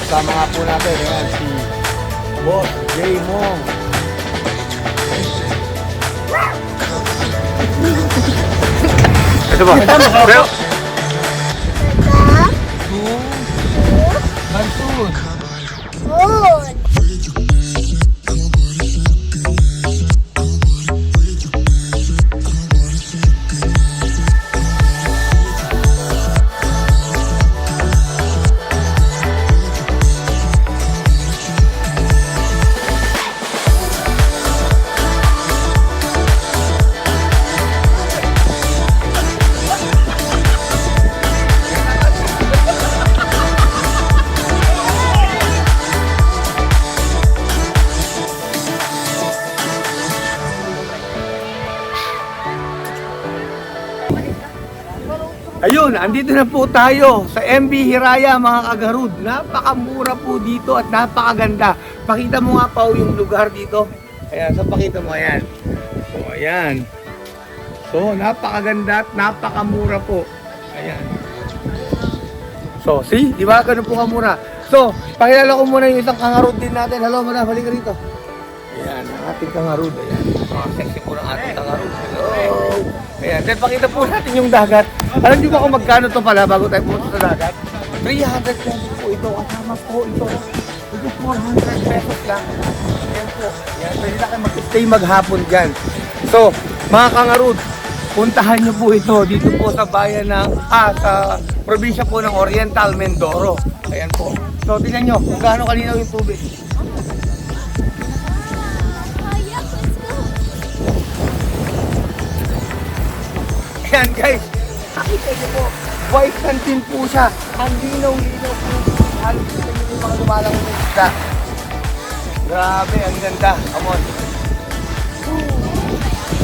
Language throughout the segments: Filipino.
Kasama nga po natin, ayan, si Boss J. Mong. Ito ba? Pero... Bansun. Good. Ayun, andito na po tayo sa MB Hiraya mga kagarud. Napakamura po dito at napakaganda. Pakita mo nga pa yung lugar dito. Ayan, so pakita mo, ayan. So, ayan. So, napakaganda at napakamura po. Ayan. So, see? Di ba? Ganun po kamura. So, pakilala ko muna yung isang kangarud din natin. Hello, madam. Halika rito. Ayan, ang ating kangarud. Ayan. Mga sexy po ng ating kangarud. Hello. Ayan, then pakita po natin yung dagat. Alam niyo ba kung magkano to pala bago tayo pumunta sa dagat? 300 pesos po ito. Kasama po ito. Ito 400 pesos lang. Ayan po. Ayan, pwede na kayo mag-stay maghapon dyan. So, mga kangarud, puntahan niyo po ito dito po sa bayan ng, sa probinsya po ng Oriental Mindoro. Ayan po. So, tingnan nyo kung gaano kalinaw yung tubig. Ayan guys, nakita niyo po, white sand din po siya. Ang linaw-linaw po. Halos kita niyo yung mga lumalang ng isda. Grabe, ang ganda. Come on.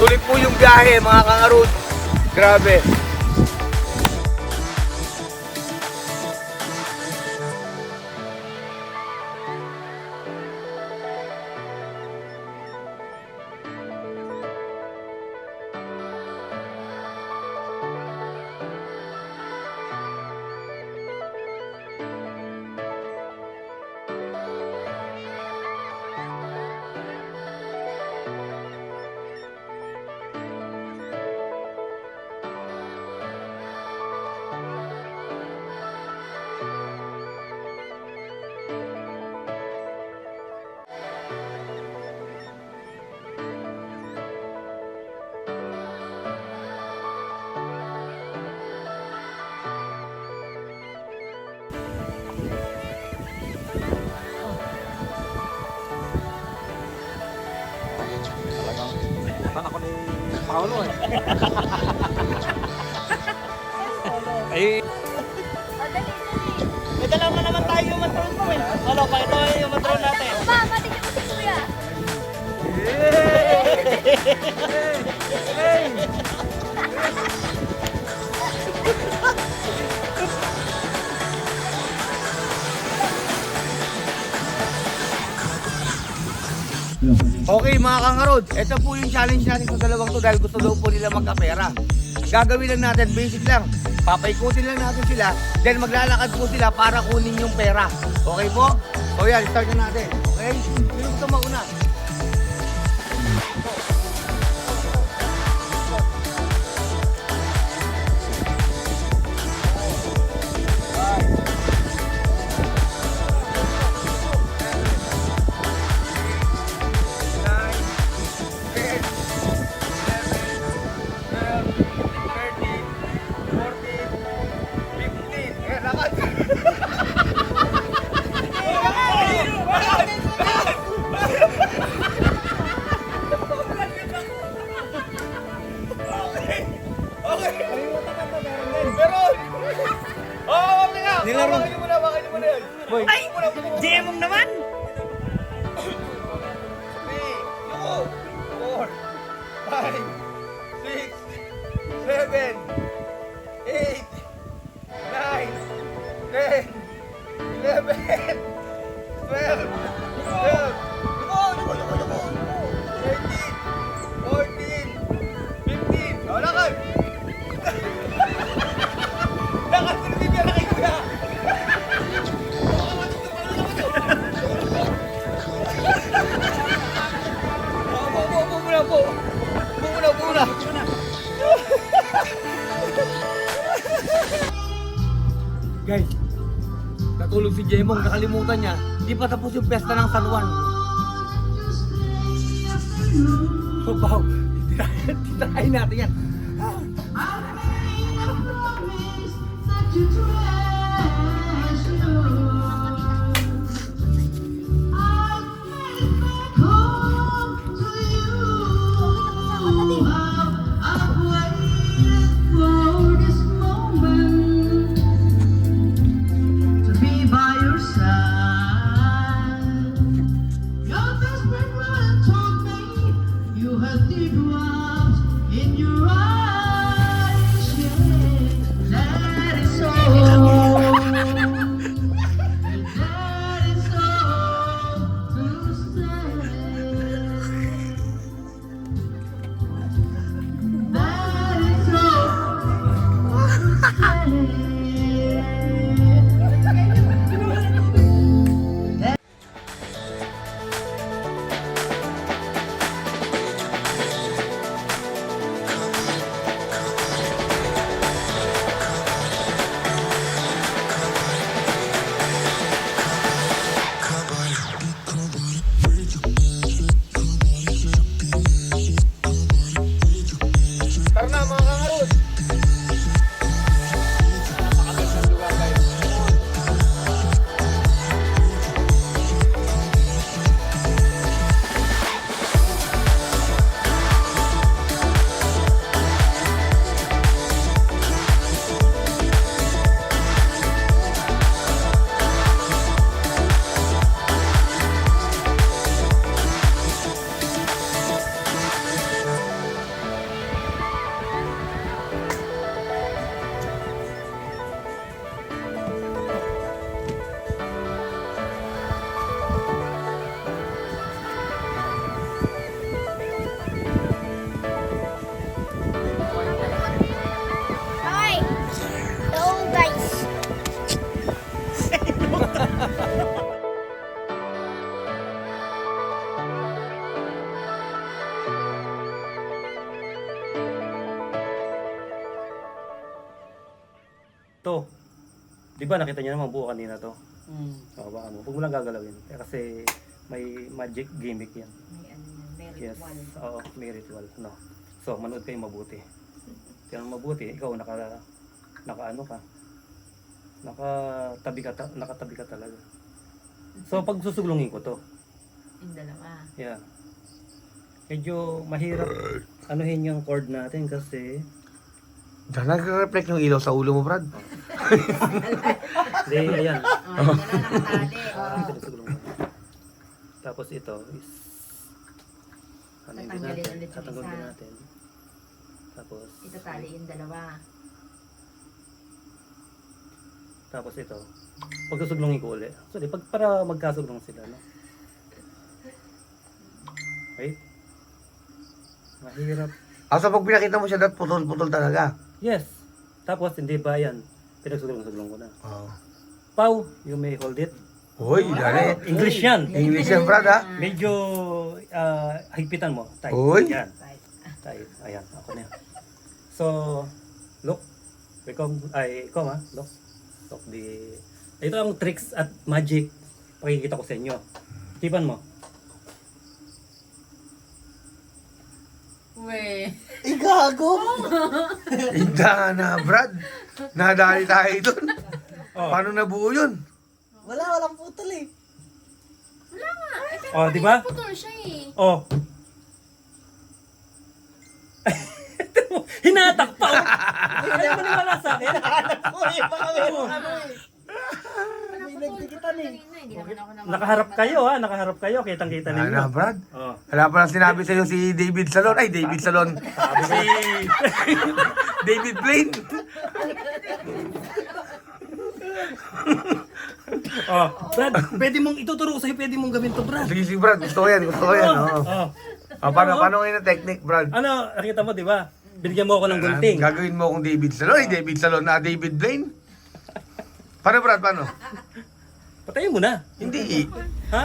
Sulit po yung biyahe mga kangarud. Grabe. Saan ako ni Paolo eh? Ay. May dalawa naman tayo yung matron mo eh. Ano, pakita mo yung matron natin. Pa, patigyan mo si Kuya. Okay mga kangarod, ito po yung challenge natin sa dalawang to dahil gusto daw po nila magkapera. Ang gagawin lang natin, basic lang, papaikutin lang natin sila, then maglalakad po sila para kunin yung pera. Okay po? So yan, start na natin. Okay? Sino gusto mauna? Nilaro. Bakit mo na yan? Ay! GM naman! 3, 4, 5, 6, 7, 8, 9, 10, 11, 12, 13, 14, 15. Lakad! Lakad! Sinibigyan na kay Kuya! si Jemong, nakalimutan niya. Hindi pa tapos yung pesta ng San Juan. Oh, wow. Titirahin natin yan. Tara na mga kangarod. Napakagandang lugar guys. Hi! Hello guys! To, di ba nakita niyo naman buo kanina to? O, baka mo. Huwag mo lang gagalawin. Kasi may magic gimmick yan. May ano yan, may Yes. ritual. Oo, may ritual. No. So, manood kayo mabuti. Kaya mabuti, ikaw naka-ano ka. Nakatabi ka talaga. So, pag susuglungin ko to, Yung dalawa. yeah. Medyo mahirap anuhin yung chord natin kasi Diyan nagre-reflect yung ilaw sa ulo mo, Brad. hindi, ayan. Oh, yung dalawa nakatali. Ito susuglungin. Tapos ito is ano din Tatanggalin natin? ulit yung Tatanggalin isa. natin. Tapos Itatali yung dalawa. Tapos ito, pagsusuglungin ko ulit. Actually, para magkasuglong sila, no? Wait. Mahirap. So pag pinakita mo siya, dat putol-putol talaga. Yes. Tapos, hindi ba yan? Pinagsuglong ko na. Oh. Pau, you may hold it. Uy, dali. English yan. English yan, Brad, ha? Medyo higpitan mo. Tight. Uy. Yan. Tight. Ayan, ako na yan. So, look. Ikaw ha. Look. Look the... Ito ang tricks at magic. Pakikita ko sa inyo. Tipan mo. Uwe. Inda na, Brad. Nadali tayo doon. Oh. Paano nabuo yun? Wala, walang putol eh. Oh, di ba? Putol siya eh. Oh. Hinatak pa. Oh. Ayaw mo maniwala sa akin. Hindi naman ako naman. Nakaharap kayo ha. Nakaharap kayo. Kitang-kita Ano, ninyo. Brad? Oh. Wala pa lang sinabi sa'yo si David Salon. Ay, David Salon. Si David Blaine. Oh, Brad, pwede mong ituturo ko sa'yo, pwede mong gawin to, Brad. Sige, Brad. Gusto ko yan. Gusto ko yan. Oo. Oh. Paano ngayon ang technique, Brad? Ano, nakita mo, di ba? Binigyan mo ako ng gunting. Gagawin mo akong David Salon. Ay, David Salon na David Blaine. Paano, Brad? Paano? Patayin mo na. Hindi. Ha?